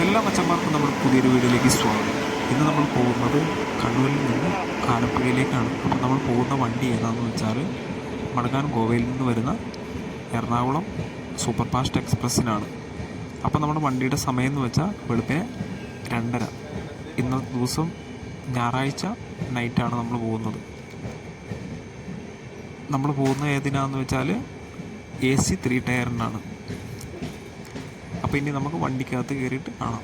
എല്ലാ മച്ചന്മാർക്കും നമ്മുടെ പുതിയൊരു വീഡിയോയിലേക്ക് സ്വാഗതം. ഇന്ന് നമ്മൾ പോകുന്നത് കണ്ണൂരിൽ നിന്ന് ആലപ്പുഴയിലേക്കാണ്. അപ്പോൾ നമ്മൾ പോകുന്ന വണ്ടി ഏതാണെന്ന് വെച്ചാൽ മടങ്ങാൻ ഗോവയിൽ നിന്ന് വരുന്ന എറണാകുളം സൂപ്പർ ഫാസ്റ്റ് എക്സ്പ്രസ്സിനാണ്. അപ്പോൾ നമ്മുടെ വണ്ടിയുടെ സമയം എന്ന് വെച്ചാൽ വെളുപ്പിന് 2:30. ഇന്നത്തെ ദിവസം ഞായറാഴ്ച നൈറ്റാണ് നമ്മൾ പോകുന്നത്. നമ്മൾ പോകുന്ന ഏതിനാന്ന് വെച്ചാൽ AC 3 ടയറിനാണ്. അപ്പോൾ ഇനി നമുക്ക് വണ്ടിക്കകത്ത് കയറിയിട്ട് കാണാം.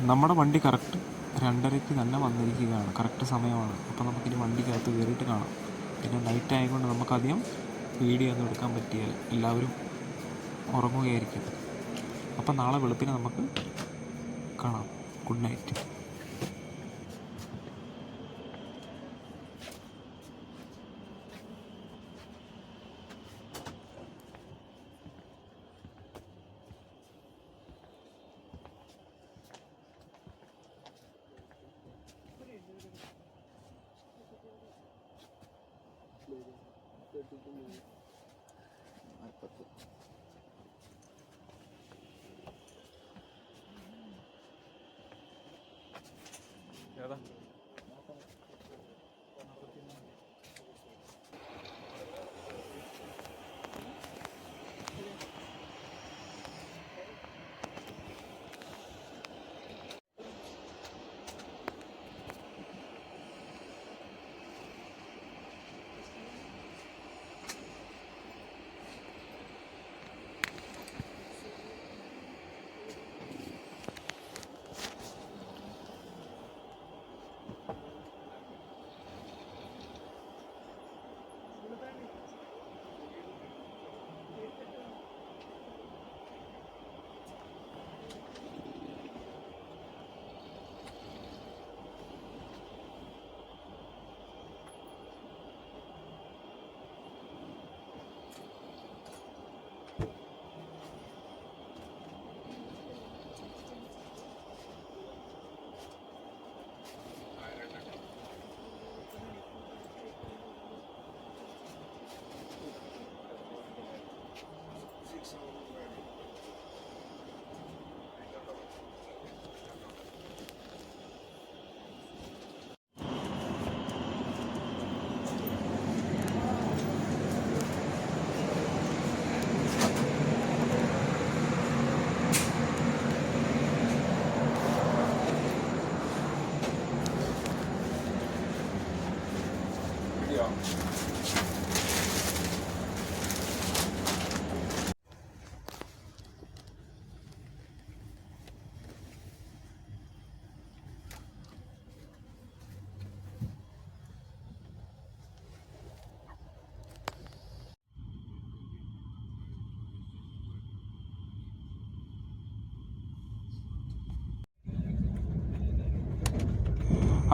നമ്മുടെ വണ്ടി കറക്റ്റ് 2:30 തന്നെ വന്നിരിക്കുകയാണ്. കറക്റ്റ് സമയമാണ്. അപ്പോൾ നമുക്കിനി വണ്ടിക്കകത്ത് കയറിയിട്ട് കാണാം. പിന്നെ നൈറ്റ് ആയതുകൊണ്ട് നമുക്കധികം വീഡിയോ ഒന്നും എടുക്കാൻ പറ്റിയാൽ എല്ലാവരും ഉറങ്ങുകയായിരിക്കും. അപ്പോൾ നാളെ വെളുപ്പിനെ നമുക്ക് കാണാം. Good night. ഏതാ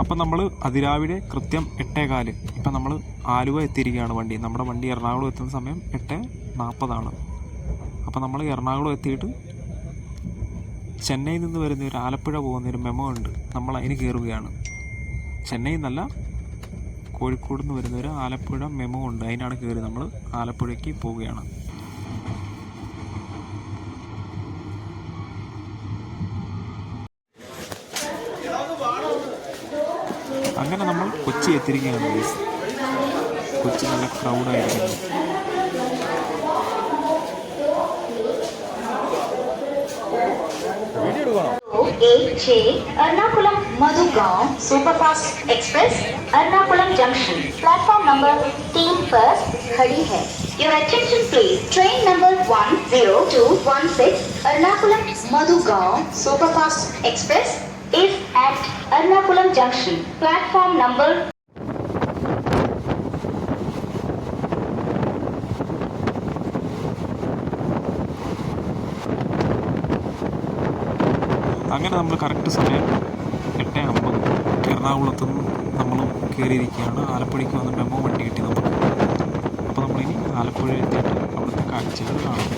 അപ്പം നമ്മൾ അതിരാവിലെ കൃത്യം 8:15. ഇപ്പം നമ്മൾ ആലുവ എത്തിയിരിക്കുകയാണ്. നമ്മുടെ വണ്ടി എറണാകുളം എത്തുന്ന സമയം 8:40. അപ്പം നമ്മൾ എറണാകുളം എത്തിയിട്ട് ചെന്നൈയിൽ നിന്ന് വരുന്ന ഒരു ആലപ്പുഴ പോകുന്നൊരു മെമോ ഉണ്ട്. നമ്മൾ അതിന് കയറുകയാണ്. ചെന്നൈയിൽ നിന്നല്ല, കോഴിക്കോട് നിന്ന് വരുന്ന ഒരു ആലപ്പുഴ മെമോ ഉണ്ട്. അതിനാണ് കയറി നമ്മൾ ആലപ്പുഴയ്ക്ക് പോവുകയാണ്. അങ്ങനെ നമ്മൾ കൊച്ചി എത്തിയിരിക്കുകയാണ്. കൊച്ചി നല്ല ക്രൗഡായിരിക്കുന്നു. Ernakulam Madgaon superfast express Ernakulam junction platform number 3 पर खड़ी है। Your attention please. Train number 10216 Ernakulam Madhugaon Superfast Express is at Ernakulam Junction. Platform number അങ്ങനെ നമ്മൾ കറക്റ്റ് സമയം 8:50 എറണാകുളത്ത് നിന്ന് നമ്മൾ കയറിയിരിക്കുകയാണ്. ആലപ്പുഴയ്ക്ക് വന്ന് ഡെമോ വണ്ടി കിട്ടി നമുക്ക്. അപ്പോൾ നമ്മളിനി ആലപ്പുഴ എത്തിയിട്ട് അവിടുത്തെ കാഴ്ചകൾ കാണാം.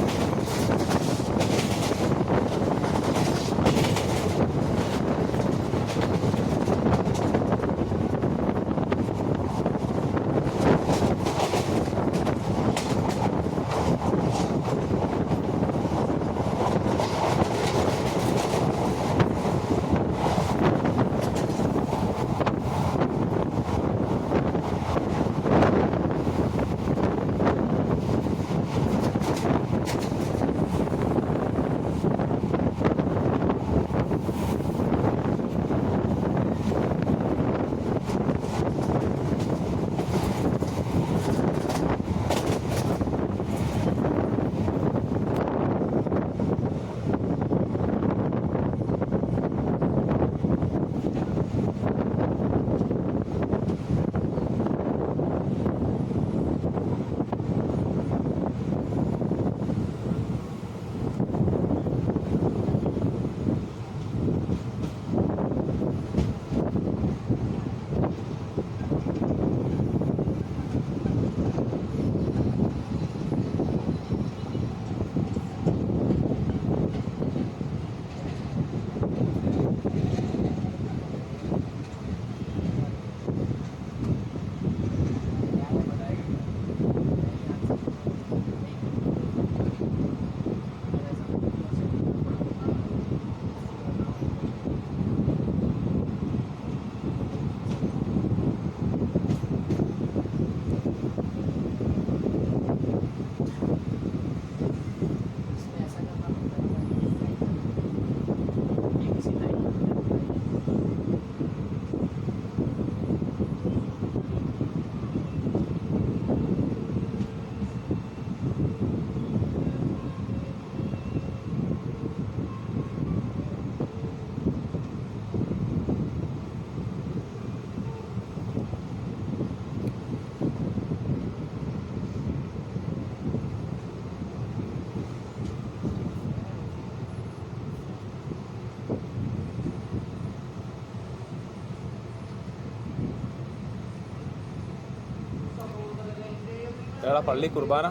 ഏടാ പള്ളി കുർബാന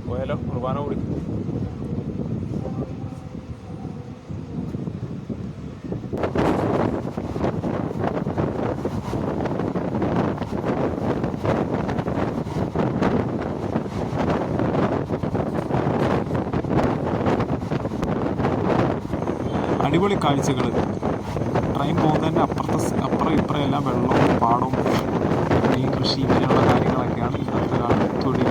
പോയാലോ? കുർബാന കൂടി അടിപൊളി കാഴ്ചകൾ. ട്രെയിൻ പോകുന്നതിൻ്റെ അപ്പുറം ഇപ്പുറം എല്ലാം വെള്ളവും പാടവും മീൻ കൃഷി ഇങ്ങനെയുള്ള കാര്യങ്ങളൊക്കെയാണ് ഇന്നത്തെ തൊഴിൽ.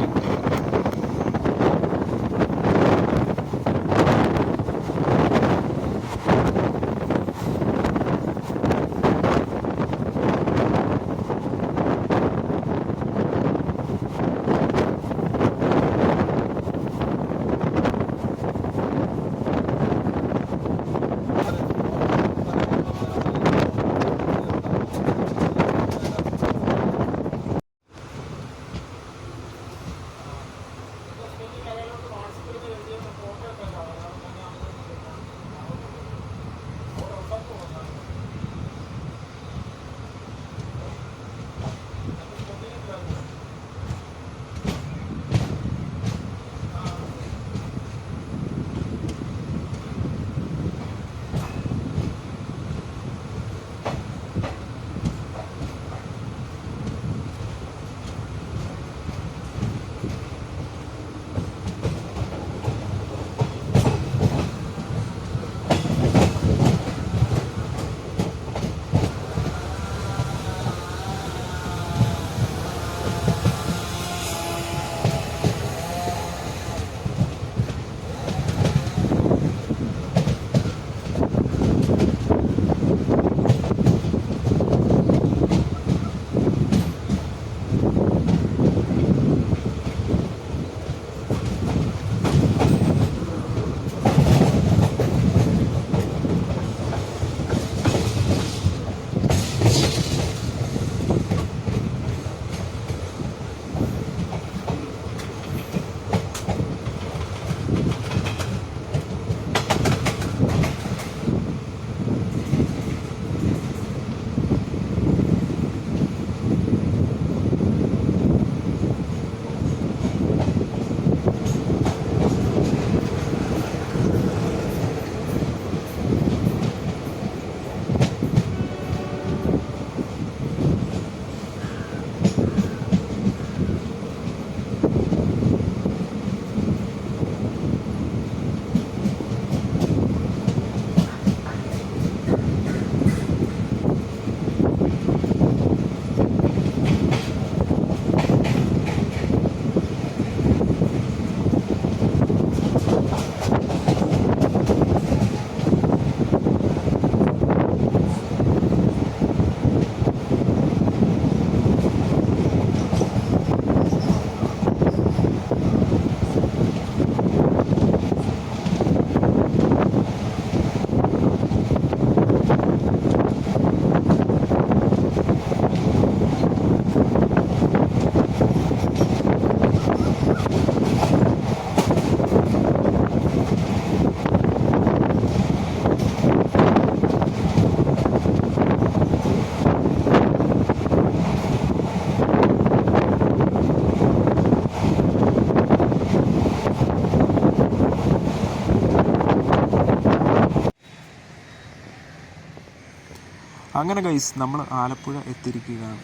അങ്ങനെ ഗൈസ് നമ്മൾ ആലപ്പുഴ എത്തിയിരിക്കുകയാണ്.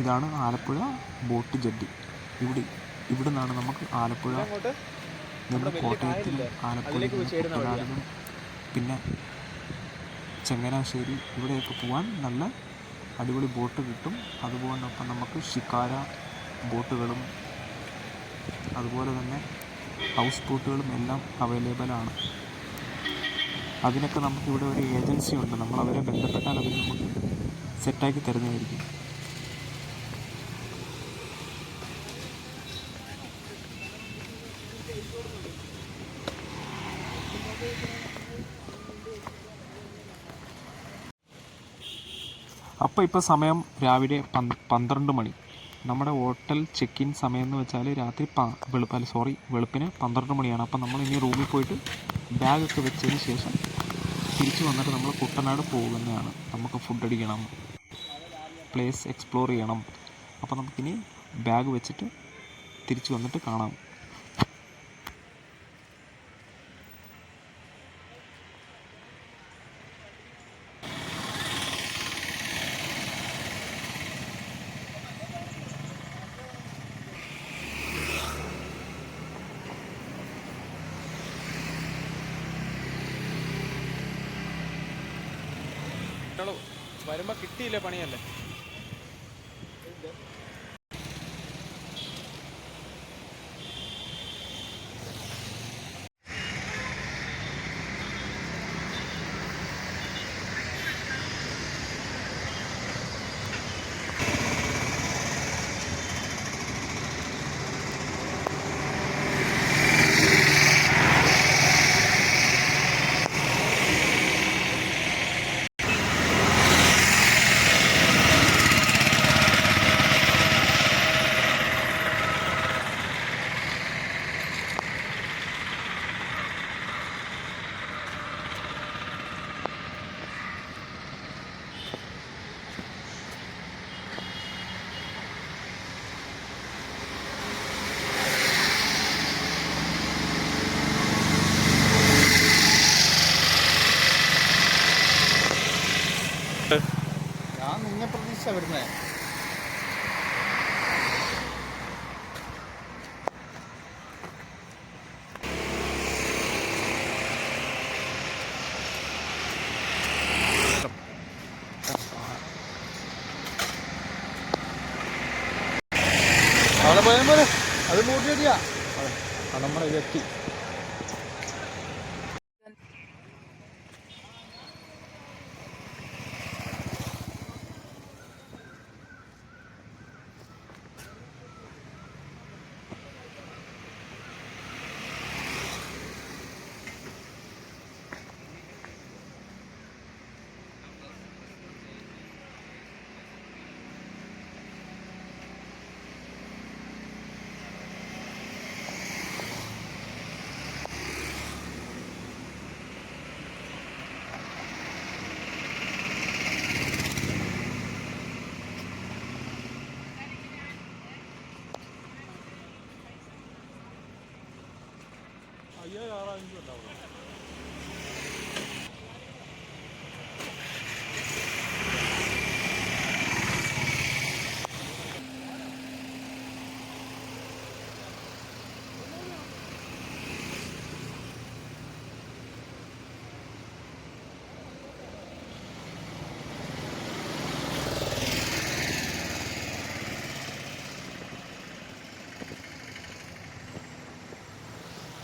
ഇതാണ് ആലപ്പുഴ ബോട്ട് ജെട്ടി. ഇവിടെ നിന്നാണ് നമുക്ക് ആലപ്പുഴ നിന്ന് കോട്ടയത്തിനും ആലപ്പുഴയിൽ നിന്ന് കുട്ടനാടിനും പിന്നെ ചങ്ങനാശ്ശേരി ഇവിടെയൊക്കെ പോകാൻ നല്ല അടിപൊളി ബോട്ട് കിട്ടും. അതുപോലൊപ്പം നമുക്ക് ഷിക്കാര ബോട്ടുകളും അതുപോലെ തന്നെ ഹൗസ് ബോട്ടുകളും എല്ലാം അവൈലബിളാണ്. അതിനൊക്കെ നമുക്കിവിടെ ഒരു ഏജൻസി ഉണ്ട്. നമ്മളവരെ ബന്ധപ്പെട്ടാൽ അവർ നമുക്ക് സെറ്റാക്കി തരുന്നതായിരിക്കും. അപ്പോൾ ഇപ്പോൾ സമയം രാവിലെ 12 മണി. നമ്മുടെ ഹോട്ടൽ ചെക്ക് ഇൻ സമയം എന്ന് വെച്ചാൽ രാത്രി വെളുപ്പിന് 12 മണിയാണ്. അപ്പം നമ്മൾ ഇനി റൂമിൽ പോയിട്ട് ബാഗൊക്കെ വെച്ചതിന് ശേഷം തിരിച്ച് വന്നിട്ട് നമ്മൾ കുട്ടനാട് പോകുന്നതാണ്. നമുക്ക് ഫുഡ് അടിക്കണം, പ്ലേസ് എക്സ്പ്ലോർ ചെയ്യണം. അപ്പോൾ നമുക്കിനി ബാഗ് വെച്ചിട്ട് തിരിച്ച് വന്നിട്ട് കാണാം. വരുമ്പോ കിട്ടിയില്ല പണിയല്ലേ. ഞാൻ നിന്നെ പ്രതീക്ഷ വരുന്നേ. അവിടെ പോയാൽ പോലെ അത് മൂട്ടിയടിയാ. നമ്മളെ എത്തി.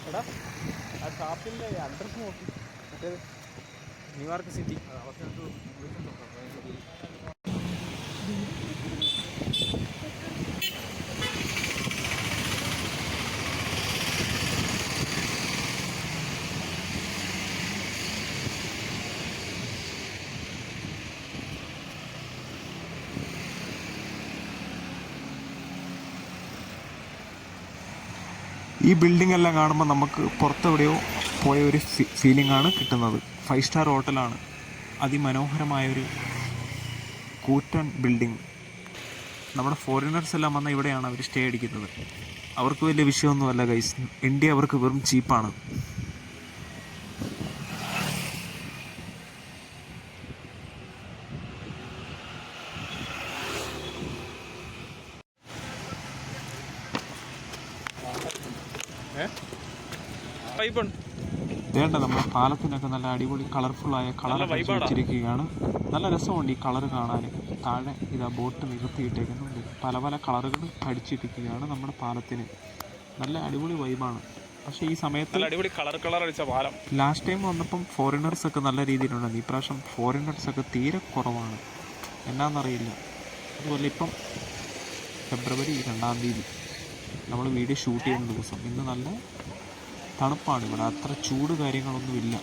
എടാ ആ ഷാപ്പിൻ്റെ അഡ്രസ്സ് നോക്കി. മറ്റേത് ന്യൂയോർക്ക് സിറ്റി. ഈ ബിൽഡിംഗ് എല്ലാം കാണുമ്പോൾ നമുക്ക് പുറത്തെവിടെയോ പോയ ഒരു ഫീലിംഗ് ആണ് കിട്ടുന്നത്. 5 സ്റ്റാർ ഹോട്ടലാണ്. അതിമനോഹരമായൊരു കൂറ്റൻ ബിൽഡിംഗ്. നമ്മുടെ ഫോറിനേഴ്സ് എല്ലാം വന്ന ഇവിടെയാണ് അവർ സ്റ്റേ അടിക്കുന്നത്. അവർക്ക് വലിയ വിഷയമൊന്നുമല്ല ഗൈസ്. ഇന്ത്യ അവർക്ക് വെറും ചീപ്പാണ്. വൈബുണ്ട്. വേണ്ട നമ്മുടെ പാലത്തിനൊക്കെ നല്ല അടിപൊളി കളർഫുള്ളായ കളറൊക്കെ അടിച്ച് വെച്ചിരിക്കുകയാണ്. നല്ല രസമുണ്ട് ഈ കളർ കാണാൻ. താഴെ ഇതാ ബോട്ട് നികത്തിയിട്ടേക്കുന്നുണ്ട്. പല പല കളറുകൾ അടിച്ചിട്ടിരിക്കുകയാണ് നമ്മുടെ പാലത്തിന്. നല്ല അടിപൊളി വൈബാണ്. പക്ഷേ ഈ സമയത്ത് അടിപൊളി കളർ അടിച്ച പാലം. ലാസ്റ്റ് ടൈം വന്നപ്പം ഫോറിനേഴ്സൊക്കെ നല്ല രീതിയിലുണ്ടായിരുന്നു. ഇപ്രാവശ്യം ഫോറിനേഴ്സൊക്കെ തീരെ കുറവാണ്, എന്നാന്നറിയില്ല. അതുപോലെ ഇപ്പം ഫെബ്രുവരി 2-ാം തീയതി നമ്മൾ വീഡിയോ ഷൂട്ട് ചെയ്യുന്ന ദിവസം. ഇന്ന് നല്ല തണുപ്പാണ് ഇവിടെ, അത്ര ചൂട് കാര്യങ്ങളൊന്നുമില്ല.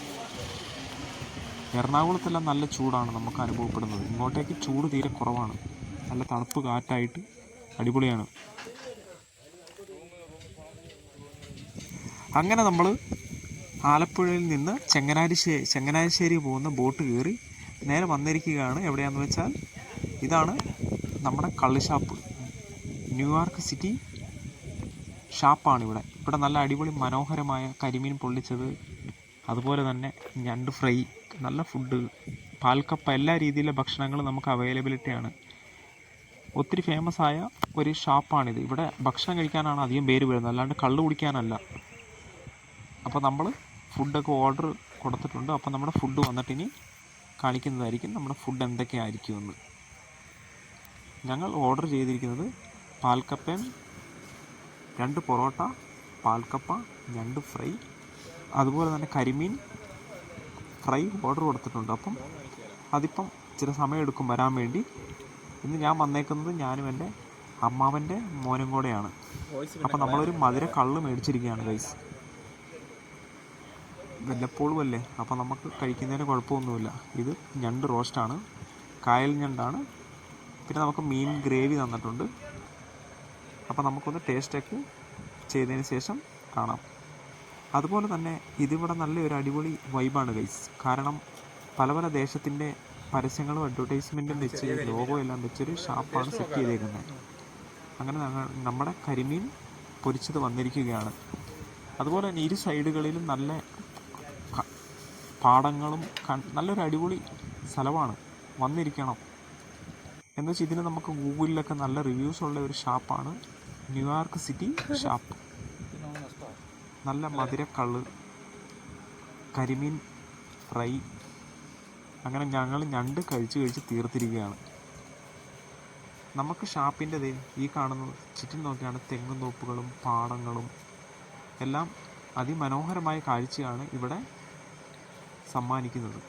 എറണാകുളത്തെല്ലാം നല്ല ചൂടാണ് നമുക്ക് അനുഭവപ്പെടുന്നത്. ഇങ്ങോട്ടേക്ക് ചൂട് തീരെ കുറവാണ്. നല്ല തണുപ്പ് കാറ്റായിട്ട് അടിപൊളിയാണ്. അങ്ങനെ നമ്മൾ ആലപ്പുഴയിൽ നിന്ന് ചങ്ങനാശ്ശേരി പോകുന്ന ബോട്ട് കയറി നേരെ വന്നിരിക്കുകയാണ്. എവിടെയാണെന്ന് വെച്ചാൽ ഇതാണ് നമ്മുടെ കള്ള് ഷാപ്പ്. ന്യൂയോർക്ക് സിറ്റി ഷാപ്പാണ് ഇവിടെ. ഇവിടെ നല്ല അടിപൊളി മനോഹരമായ കരിമീൻ പൊള്ളിച്ചത്, അതുപോലെ തന്നെ ഞണ്ട് ഫ്രൈ, നല്ല ഫുഡ്, പാൽക്കപ്പ, എല്ലാ രീതിയിലുള്ള ഭക്ഷണങ്ങളും നമുക്ക് അവൈലബിലിറ്റിയാണ്. ഒത്തിരി ഫേമസ് ആയ ഒരു ഷാപ്പാണിത്. ഇവിടെ ഭക്ഷണം കഴിക്കാനാണ് അധികം പേര് വരുന്നത്, അല്ലാണ്ട് കള്ള് കുടിക്കാനല്ല. അപ്പോൾ നമ്മൾ ഫുഡൊക്കെ ഓർഡർ കൊടുത്തിട്ടുണ്ട്. അപ്പോൾ നമ്മുടെ ഫുഡ് വന്നിട്ടിനി കാണിക്കുന്നതായിരിക്കും നമ്മുടെ ഫുഡ് എന്തൊക്കെയായിരിക്കുമെന്ന്. ഞങ്ങൾ ഓർഡർ ചെയ്തിരിക്കുന്നത് പാൽക്കപ്പയും 2 പൊറോട്ട, പാൽക്കപ്പ, ഞണ്ട് ഫ്രൈ, അതുപോലെ തന്നെ കരിമീൻ ഫ്രൈ ഓർഡർ കൊടുത്തിട്ടുണ്ട്. അപ്പം അതിപ്പം ഇച്ചിരി സമയമെടുക്കും വരാൻ വേണ്ടി. ഇന്ന് ഞാൻ വന്നേക്കുന്നത് ഞാനും എൻ്റെ അമ്മാവൻ്റെ മോനും കൂടെയാണ്. അപ്പം നമ്മളൊരു മധുര കള്ള് മേടിച്ചിരിക്കുകയാണ് ഗൈസ്. വല്ലപ്പോഴും അല്ലേ, അപ്പോൾ നമുക്ക് കഴിക്കുന്നതിന് കുഴപ്പമൊന്നുമില്ല. ഇത് ഞണ്ട് റോസ്റ്റാണ്, കായൽ ഞണ്ടാണ്. പിന്നെ നമുക്ക് മീൻ ഗ്രേവി തന്നിട്ടുണ്ട്. അപ്പോൾ നമുക്കൊന്ന് ടേസ്റ്റൊക്കെ ചെയ്തതിന് ശേഷം കാണാം. അതുപോലെ തന്നെ ഇതിവിടെ നല്ലൊരു അടിപൊളി വൈബാണ് ഗൈസ്. കാരണം പല പല ദേശത്തിൻ്റെ പരസ്യങ്ങളും അഡ്വർടൈസ്മെൻറ്റും വെച്ച് ലോഗോ എല്ലാം വെച്ചൊരു ഷാപ്പാണ് സെറ്റ് ചെയ്തേക്കുന്നത്. അങ്ങനെ നമ്മുടെ കരിമീൻ പൊരിച്ചത് വന്നിരിക്കുകയാണ്. അതുപോലെ തന്നെ ഇരു സൈഡുകളിലും നല്ല പാടങ്ങളും നല്ലൊരു അടിപൊളി സ്ഥലമാണ്, വന്നിരിക്കണം. എന്നുവെച്ചാൽ ഇതിന് നമുക്ക് ഗൂഗിളിലൊക്കെ നല്ല റിവ്യൂസ് ഉള്ള ഒരു ഷാപ്പാണ് ന്യൂയോർക്ക് സിറ്റി ഷാപ്പ്. നല്ല മധുരക്കള്ള്, കരിമീൻ ഫ്രൈ, അങ്ങനെ ഞങ്ങൾ ഞണ്ട് കഴിച്ച് തീർത്തിരിക്കുകയാണ്. നമുക്ക് ഷാപ്പിൻ്റെ ഈ കാണുന്ന ചുറ്റും നോക്കിയാണ് തെങ്ങും തോപ്പുകളും പാടങ്ങളും എല്ലാം അതിമനോഹരമായ കാഴ്ചയാണ് ഇവിടെ സമ്മാനിക്കുന്നത്.